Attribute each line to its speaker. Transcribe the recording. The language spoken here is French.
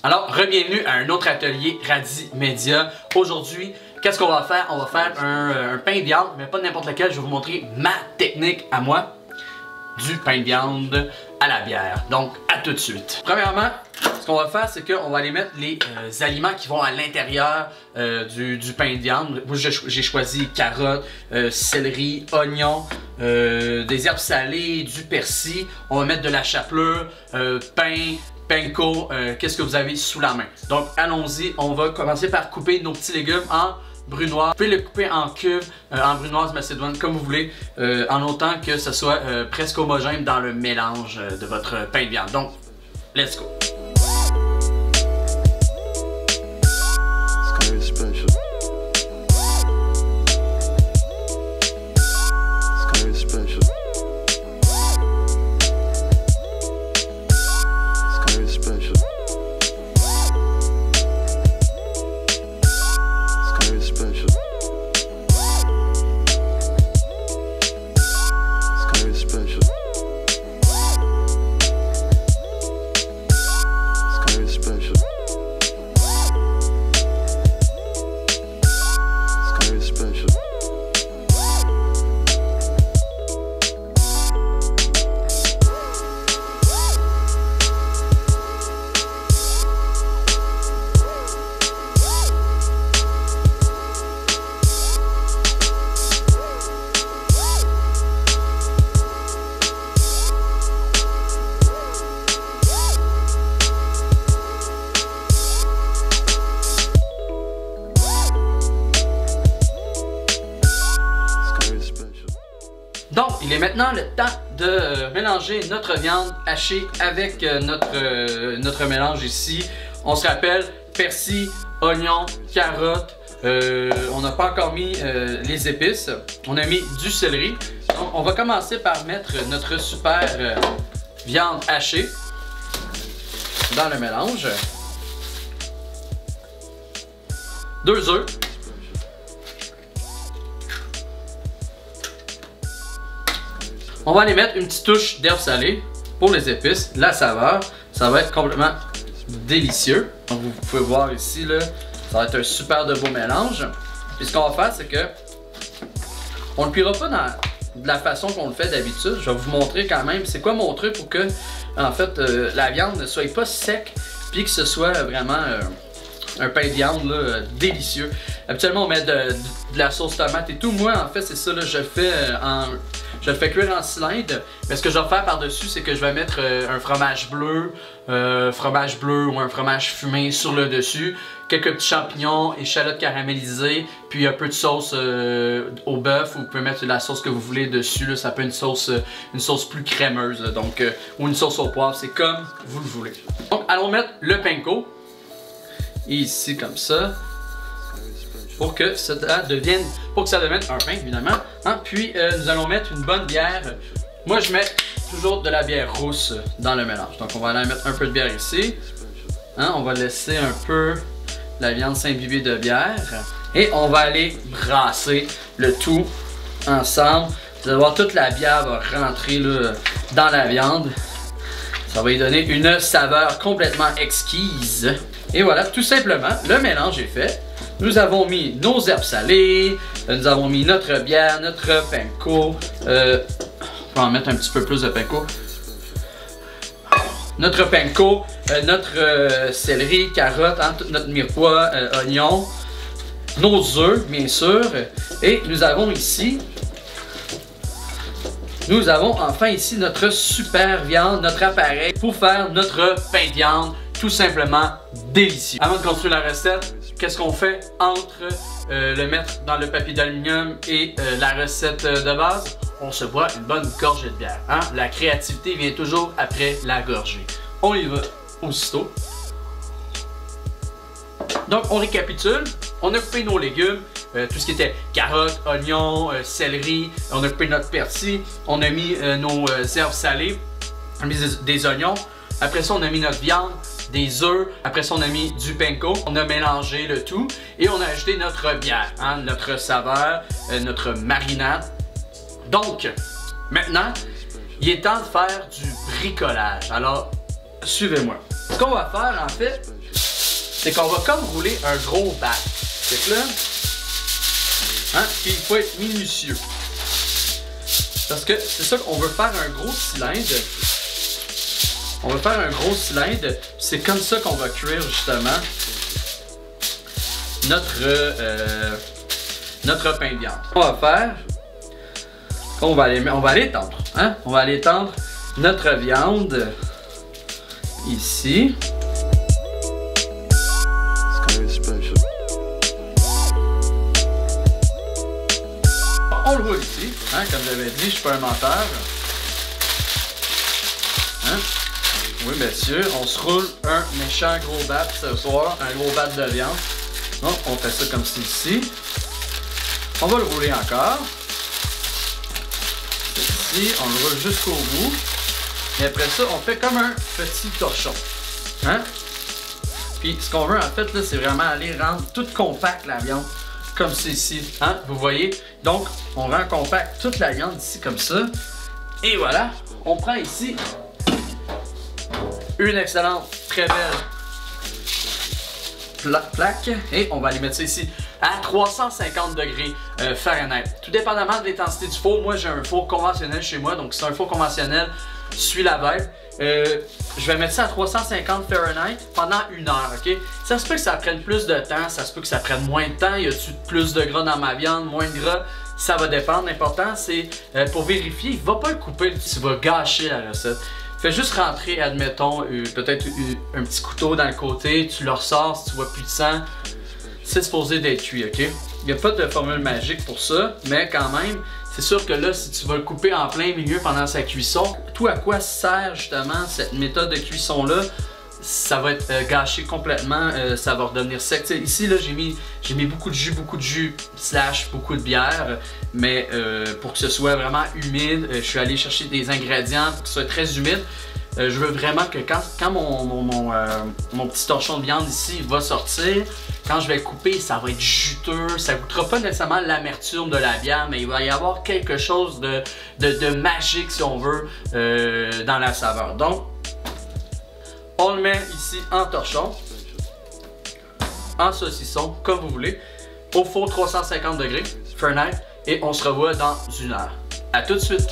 Speaker 1: Alors, bienvenue à un autre atelier Radi Media. Aujourd'hui, qu'est-ce qu'on va faire? On va faire un pain de viande, mais pas n'importe lequel. Je vais vous montrer ma technique à moi du pain de viande à la bière. Donc, à tout de suite. Premièrement, ce qu'on va faire, c'est qu'on va aller mettre les aliments qui vont à l'intérieur du pain de viande. Moi, j'ai choisi carottes, céleri, oignons, des herbes salées, du persil. On va mettre de la chapelure, pain, panko, qu'est-ce que vous avez sous la main. Donc, allons-y. On va commencer par couper nos petits légumes en brunoise. Vous pouvez le couper en cubes, en brunoise macédoine, comme vous voulez, en autant que ce soit presque homogène dans le mélange de votre pain de viande. Donc, let's go! Donc, il est maintenant le temps de mélanger notre viande hachée avec notre mélange ici. On se rappelle, persil, oignon, carottes. On n'a pas encore mis les épices. On a mis du céleri. Donc, on va commencer par mettre notre super viande hachée dans le mélange. 2 œufs. On va aller mettre une petite touche d'herbes salées pour les épices, la saveur. Ça va être complètement délicieux. Donc vous pouvez voir ici, là, ça va être un super de beau mélange. Puis ce qu'on va faire, c'est que on ne le cuira pas de la façon qu'on le fait d'habitude. Je vais vous montrer quand même c'est quoi mon truc pour que en fait la viande ne soit pas sec, puis que ce soit vraiment un pain de viande là, délicieux. Habituellement on met de la sauce tomate et tout. Moi en fait c'est ça, là, je le fais cuire en cylindre, mais ce que je vais faire par-dessus, c'est que je vais mettre un fromage bleu ou un fromage fumé sur le dessus, quelques petits champignons, échalotes caramélisées, puis un peu de sauce au bœuf, ou vous pouvez mettre de la sauce que vous voulez dessus, là, ça peut être une sauce plus crémeuse, là, donc, ou une sauce au poivre, c'est comme vous le voulez. Donc, allons mettre le panko, ici comme ça. Pour que ça devienne un pain évidemment. Hein? Puis nous allons mettre une bonne bière. Moi je mets toujours de la bière rousse dans le mélange. Donc on va aller mettre un peu de bière ici. Hein? On va laisser un peu la viande s'imbiber de bière. Et on va aller brasser le tout ensemble. Vous allez voir, toute la bière va rentrer là, dans la viande. Ça va y donner une saveur complètement exquise. Et voilà, tout simplement, le mélange est fait. Nous avons mis nos herbes salées, nous avons mis notre bière, notre panko. On va en mettre un petit peu plus de panko. Notre panko, notre céleri, carotte, hein, notre mirepoix, oignon, nos œufs, bien sûr. Et nous avons enfin ici notre super viande, notre appareil pour faire notre pain de viande tout simplement délicieux. Avant de continuer la recette, qu'est-ce qu'on fait entre le mettre dans le papier d'aluminium et la recette de base? On se boit une bonne gorgée de bière. Hein? La créativité vient toujours après la gorgée. On y va aussitôt. Donc on récapitule. On a coupé nos légumes, tout ce qui était carottes, oignons, céleri. On a coupé notre persil. On a mis nos herbes salées. On a mis des oignons. Après ça, on a mis notre viande, des œufs. Après ça, on a mis du panko. On a mélangé le tout et on a ajouté notre bière, hein, notre saveur, notre marinade. Donc, maintenant, il est temps de faire du bricolage. Alors, suivez-moi. Ce qu'on va faire en fait, c'est qu'on va comme rouler un gros bat. C'est que là, hein, puis il faut être minutieux. Parce que c'est ça qu'on veut faire un gros cylindre. On va faire un gros cylindre. C'est comme ça qu'on va cuire justement notre pain de viande. Ce qu'on va faire, on va aller tendre. Hein? On va aller tendre notre viande ici. On le roule ici, hein, comme j'avais dit, je suis pas un menteur. Hein? Oui, monsieur, on se roule un méchant gros bat ce soir, un gros bat de viande. Donc, on fait ça comme ici. On va le rouler encore. Ici, on le roule jusqu'au bout. Et après ça, on fait comme un petit torchon. Hein? Puis, ce qu'on veut en fait, là, c'est vraiment aller rendre toute compacte la viande. Comme ceci, hein, vous voyez. Donc, on rend compact toute la viande ici comme ça. Et voilà, on prend ici une excellente, très belle plaque. Et on va aller mettre ça ici à 350 degrés Fahrenheit. Tout dépendamment de l'intensité du four, moi j'ai un four conventionnel chez moi. Donc, c'est un four conventionnel, suis la vibe. Je vais mettre ça à 350 Fahrenheit pendant 1 heure, ok? Ça se peut que ça prenne plus de temps, ça se peut que ça prenne moins de temps. Y a-tu plus de gras dans ma viande, moins de gras? Ça va dépendre. L'important, c'est pour vérifier, il va pas le couper, tu vas gâcher la recette. Fais juste rentrer, admettons, peut-être un petit couteau dans le côté, tu le ressors si tu vois plus de sang. C'est supposé d'être cuit, ok? Il n'y a pas de formule magique pour ça, mais quand même, c'est sûr que là, si tu vas le couper en plein milieu pendant sa cuisson, tout à quoi sert justement cette méthode de cuisson-là, ça va être gâché complètement, ça va redevenir sec. T'sais, ici, là, j'ai mis beaucoup de jus / beaucoup de bière, mais pour que ce soit vraiment humide, je suis allé chercher des ingrédients pour que ce soit très humide. Je veux vraiment que quand mon petit torchon de viande ici va sortir, quand je vais le couper, ça va être juteux, ça goûtera pas nécessairement l'amertume de la bière, mais il va y avoir quelque chose de magique, si on veut, dans la saveur. Donc, on le met ici en torchon, en saucisson, comme vous voulez, au four 350 degrés Fahrenheit, et on se revoit dans 1 heure. À tout de suite!